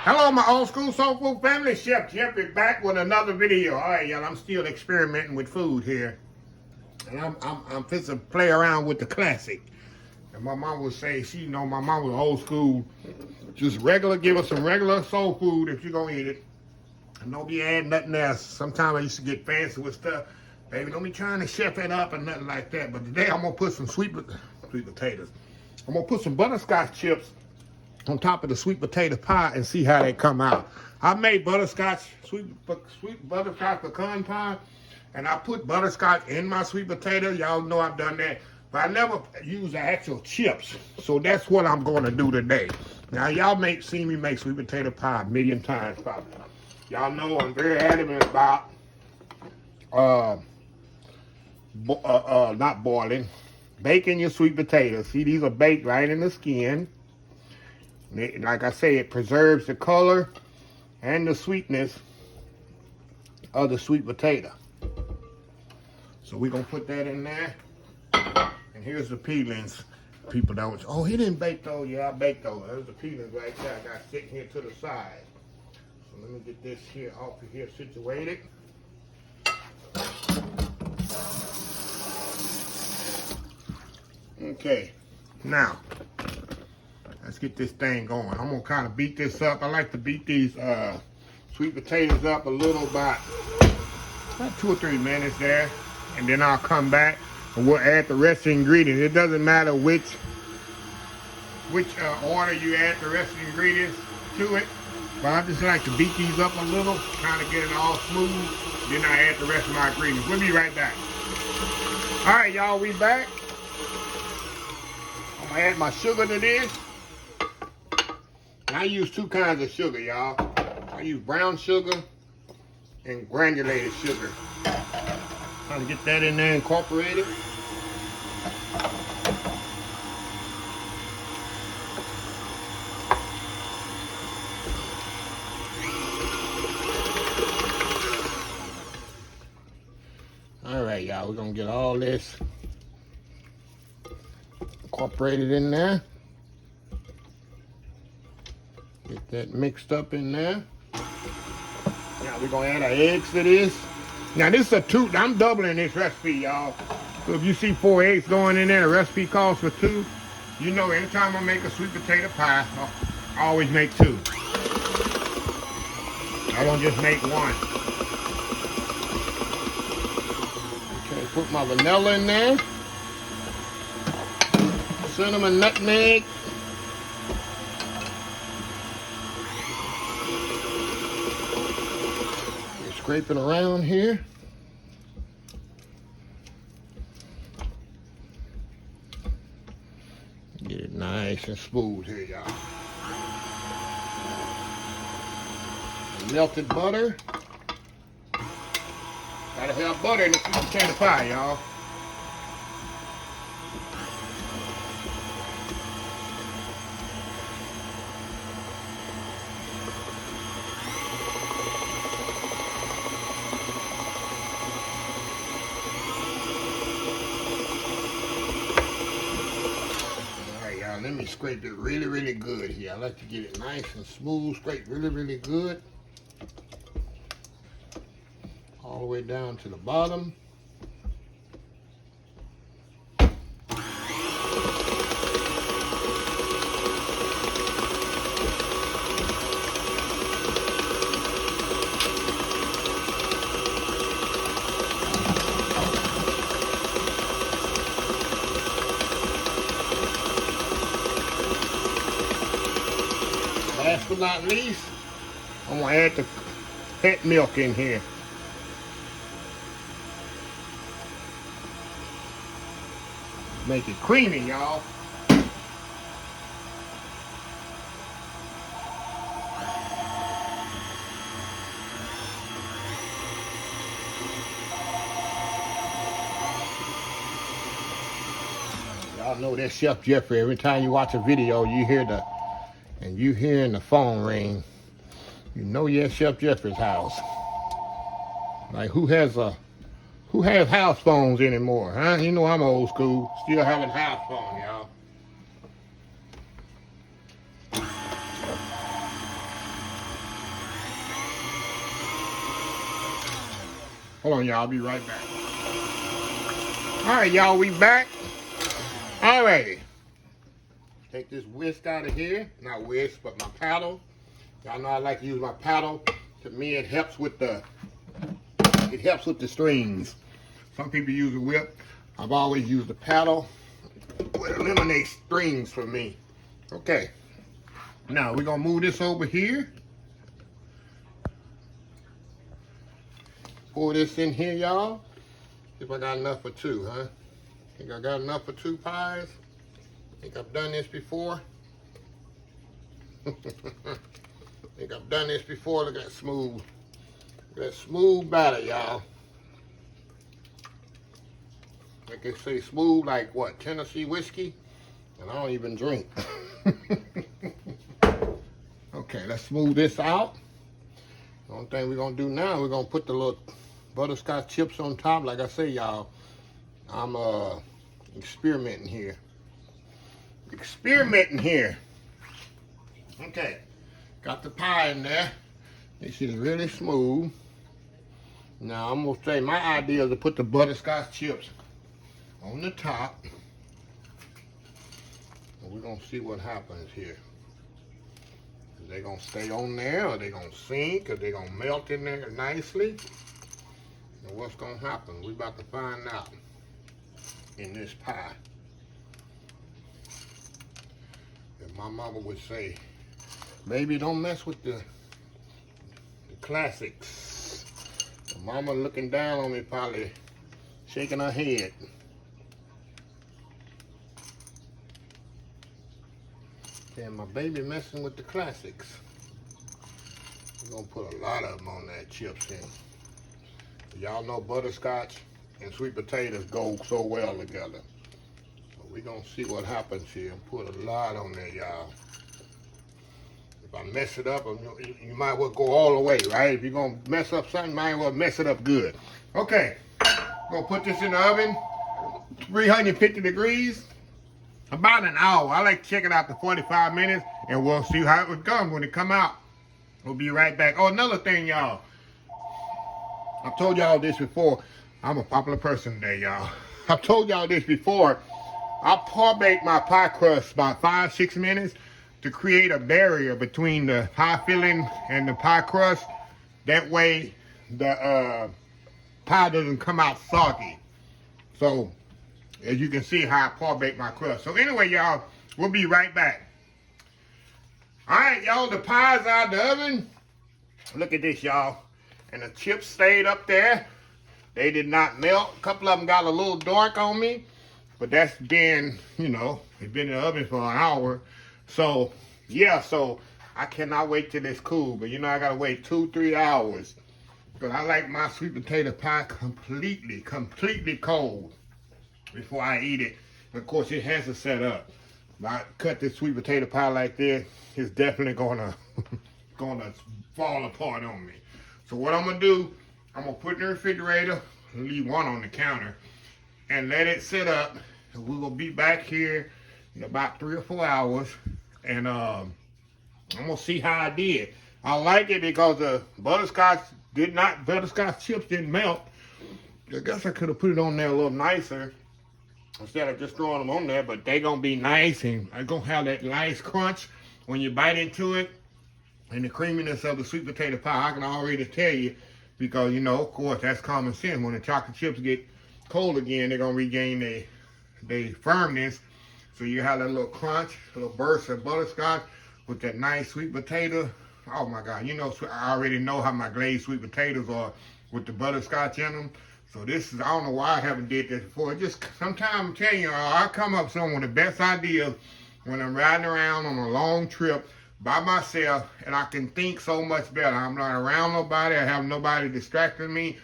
Hello, my old school soul food family. Chef Jeffrey back with another video. All right, y'all. I'm still experimenting with food here, and I'm fit to play around with the classic. And my mom would say, my mom was old school, just regular. Give us some regular soul food if you're gonna eat it, and don't be adding nothing else. Sometimes I used to get fancy with stuff. Baby, don't be trying to chef it up or nothing like that. But today I'm gonna put some sweet potatoes. I'm gonna put some butterscotch chips on top of the sweet potato pie and see how they come out. I made butterscotch, sweet butterscotch pecan pie, and I put butterscotch in my sweet potato. Y'all know I've done that, but I never use the actual chips. So that's what I'm going to do today. Now y'all seen me make sweet potato pie a million times probably. Y'all know I'm very adamant about not boiling, baking your sweet potatoes. See, these are baked right in the skin. Like I say, it preserves the color and the sweetness of the sweet potato. So we're going to put that in there. And here's the peelings. People don't, oh, he didn't bake those. Yeah, I baked those. There's the peelings right there. I got sitting here to the side. So let me get this here off of here situated. Okay, now let's get this thing going. I'm gonna kind of beat this up. I like to beat these sweet potatoes up a little, about 2 or 3 minutes there, and then I'll come back and we'll add the rest of the ingredients. It doesn't matter which order you add the rest of the ingredients to it, but I just like to beat these up a little, kind of get it all smooth. Then I add the rest of my ingredients. We'll be right back. All right, y'all, we back. I'm gonna add my sugar to this. I use 2 kinds of sugar, y'all. I use brown sugar and granulated sugar. Trying to get that in there incorporated. All right, y'all, we're gonna get all this incorporated in there. Get that mixed up in there. Now we're gonna add our eggs to this. Now this is I'm doubling this recipe, y'all. So if you see 4 eggs going in there, the recipe calls for 2. You know, anytime I make a sweet potato pie, I always make 2. I don't just make 1. Okay, put my vanilla in there. Cinnamon, nutmeg. Scraping around here. Get it nice and smooth here, y'all. Melted butter. Gotta have butter in the sweet potato pie, y'all. Let me scrape it really, really good here. I like to get it nice and smooth, scrape really, really good. All the way down to the bottom. Last but not least, I'm gonna add the pet milk in here. Make it creamy, y'all. Y'all know that Chef Jeffrey. Every time you watch a video, you hear hearing the phone ring. You know you're at Chef Jeffrey's house. Like who has house phones anymore, huh? You know I'm old school. Still having house phone, y'all. Hold on, y'all. I'll be right back. All right, y'all. We back. All righty. Take this whisk out of here. Not whisk, but my paddle. Y'all know I like to use my paddle. To me, it helps with the strings. Some people use a whip. I've always used the paddle. It eliminates strings for me. Okay. Now we're gonna move this over here. Pour this in here, y'all. See if I got enough for two, huh? Think I got enough for 2 pies? Think I've done this before? Think I've done this before. Look at that smooth. Look at that smooth batter, y'all. Like they say, smooth like what? Tennessee whiskey? And I don't even drink. Okay, let's smooth this out. The only thing we're gonna do now, we're gonna put the little butterscotch chips on top. Like I say, y'all, I'm experimenting here. Okay, got the pie in there. This is really smooth. Now I'm gonna say my idea is to put the butterscotch chips on the top. And we're gonna see what happens here. Is they gonna stay on there, or they gonna sink, or they gonna melt in there nicely? And what's gonna happen? We about to find out in this pie. And my mama would say, baby, don't mess with the classics. And mama looking down on me, probably shaking her head. And my baby messing with the classics. We're gonna put a lot of them on that chips in. Y'all know butterscotch and sweet potatoes go so well together. So we're gonna see what happens here. Put a lot on there, y'all. If I mess it up, you might well go all the way, right? If you're gonna mess up something, you might well mess it up good. Okay, gonna put this in the oven, 350 degrees. About an hour. I like to check it out to 45 minutes, and we'll see how it comes when it come out. We'll be right back. Oh, another thing, y'all. I've told y'all this before. I'm a popular person today, y'all. I've told y'all this before. I par bake my pie crust about 5-6 minutes to create a barrier between the pie filling and the pie crust. That way, the pie doesn't come out soggy. So, as you can see how I par bake my crust. So anyway, y'all, we'll be right back. All right, y'all, the pie's out of the oven. Look at this, y'all. And the chips stayed up there. They did not melt. A couple of them got a little dark on me. But that's been, you know, it's been in the oven for an hour. So, yeah, so I cannot wait till it's cool. But, you know, I got to wait 2-3 hours. Because I like my sweet potato pie completely cold before I eat it. Of course, it has to set up. If I cut this sweet potato pie like this, it's definitely gonna fall apart on me. So what I'm gonna do, I'm gonna put it in the refrigerator, leave one on the counter, and let it sit up. And we're gonna be back here in about 3 or 4 hours, and I'm gonna see how I did. I like it because the butterscotch chips didn't melt. I guess I could have put it on there a little nicer instead of just throwing them on there, but they gonna be nice, and I gonna have that nice crunch when you bite into it, and the creaminess of the sweet potato pie. I can already tell you, because you know, of course, that's common sense. When the chocolate chips get cold again, they're gonna regain their firmness. So you have that little crunch, a little burst of butterscotch with that nice sweet potato. Oh my God, you know, I already know how my glazed sweet potatoes are with the butterscotch in them. So this is, I don't know why I haven't did this before. Just sometimes I'm telling you, I come up with some of the best ideas when I'm riding around on a long trip by myself, and I can think so much better. I'm not around nobody. I have nobody distracting me,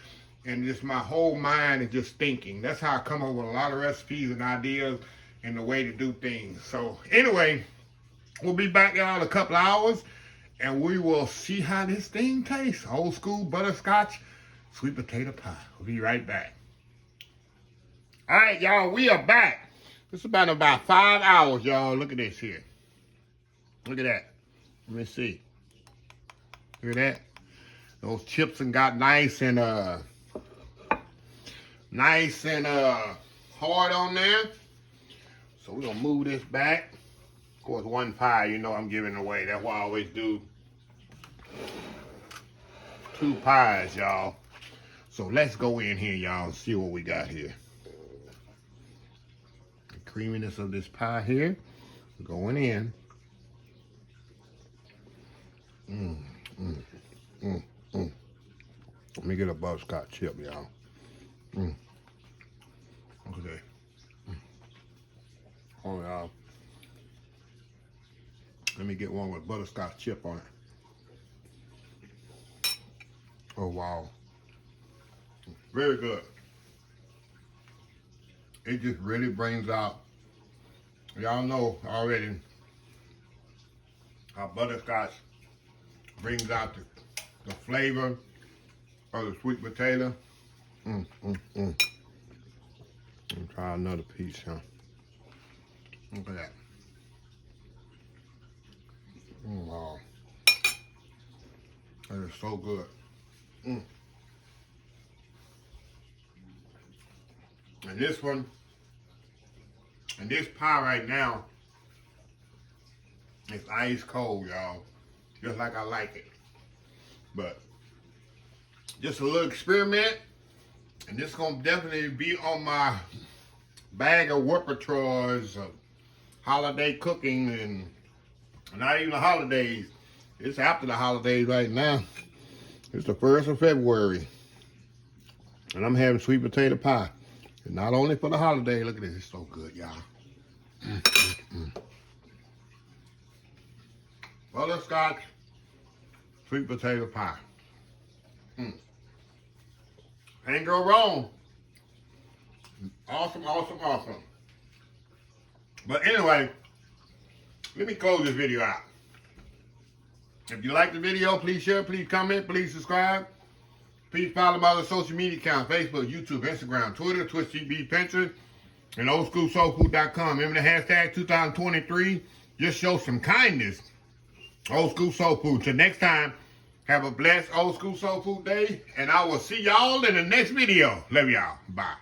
and just my whole mind is just thinking. That's how I come up with a lot of recipes and ideas and the way to do things. So anyway, we'll be back y'all in a couple hours, and we will see how this thing tastes. Old school butterscotch sweet potato pie. We'll be right back. All right, y'all, we are back. It's about 5 hours, y'all. Look at this here. Look at that. Let me see. Look at that. Those chips and got nice and nice and hard on there. So we're gonna move this back. Of course, one pie, you know I'm giving away. That's why I always do 2 pies, y'all. So let's go in here, y'all, and see what we got here. The creaminess of this pie here, going in. Let me get a butterscotch chip, y'all. Look at that. Oh, y'all. Let me get one with butterscotch chip on it. Oh, wow. Very good. It just really brings out, y'all know already how butterscotch brings out the flavor of the sweet potato. Let me try another piece, huh? Look at that. Wow. That is so good. And this one, and this pie right now, it's ice cold, y'all. Just like I like it. But just a little experiment. And this is gonna definitely be on my bag of repertoires of holiday cooking, and not even the holidays. It's after the holidays right now. It's the 1st of February. And I'm having sweet potato pie. And not only for the holiday, look at this, it's so good, y'all. Butterscotch sweet potato pie. Ain't go wrong. Awesome, awesome, awesome. But anyway, let me close this video out. If you like the video, please share, please comment, please subscribe. Please follow my other social media accounts: Facebook, YouTube, Instagram, Twitter, Twitch TV, Pinterest, and oldschoolsoulfood.com. Remember the hashtag 2023. Just show some kindness. Old School Soul Food. Till next time, have a blessed Old School Soul Food day, and I will see y'all in the next video. Love y'all. Bye.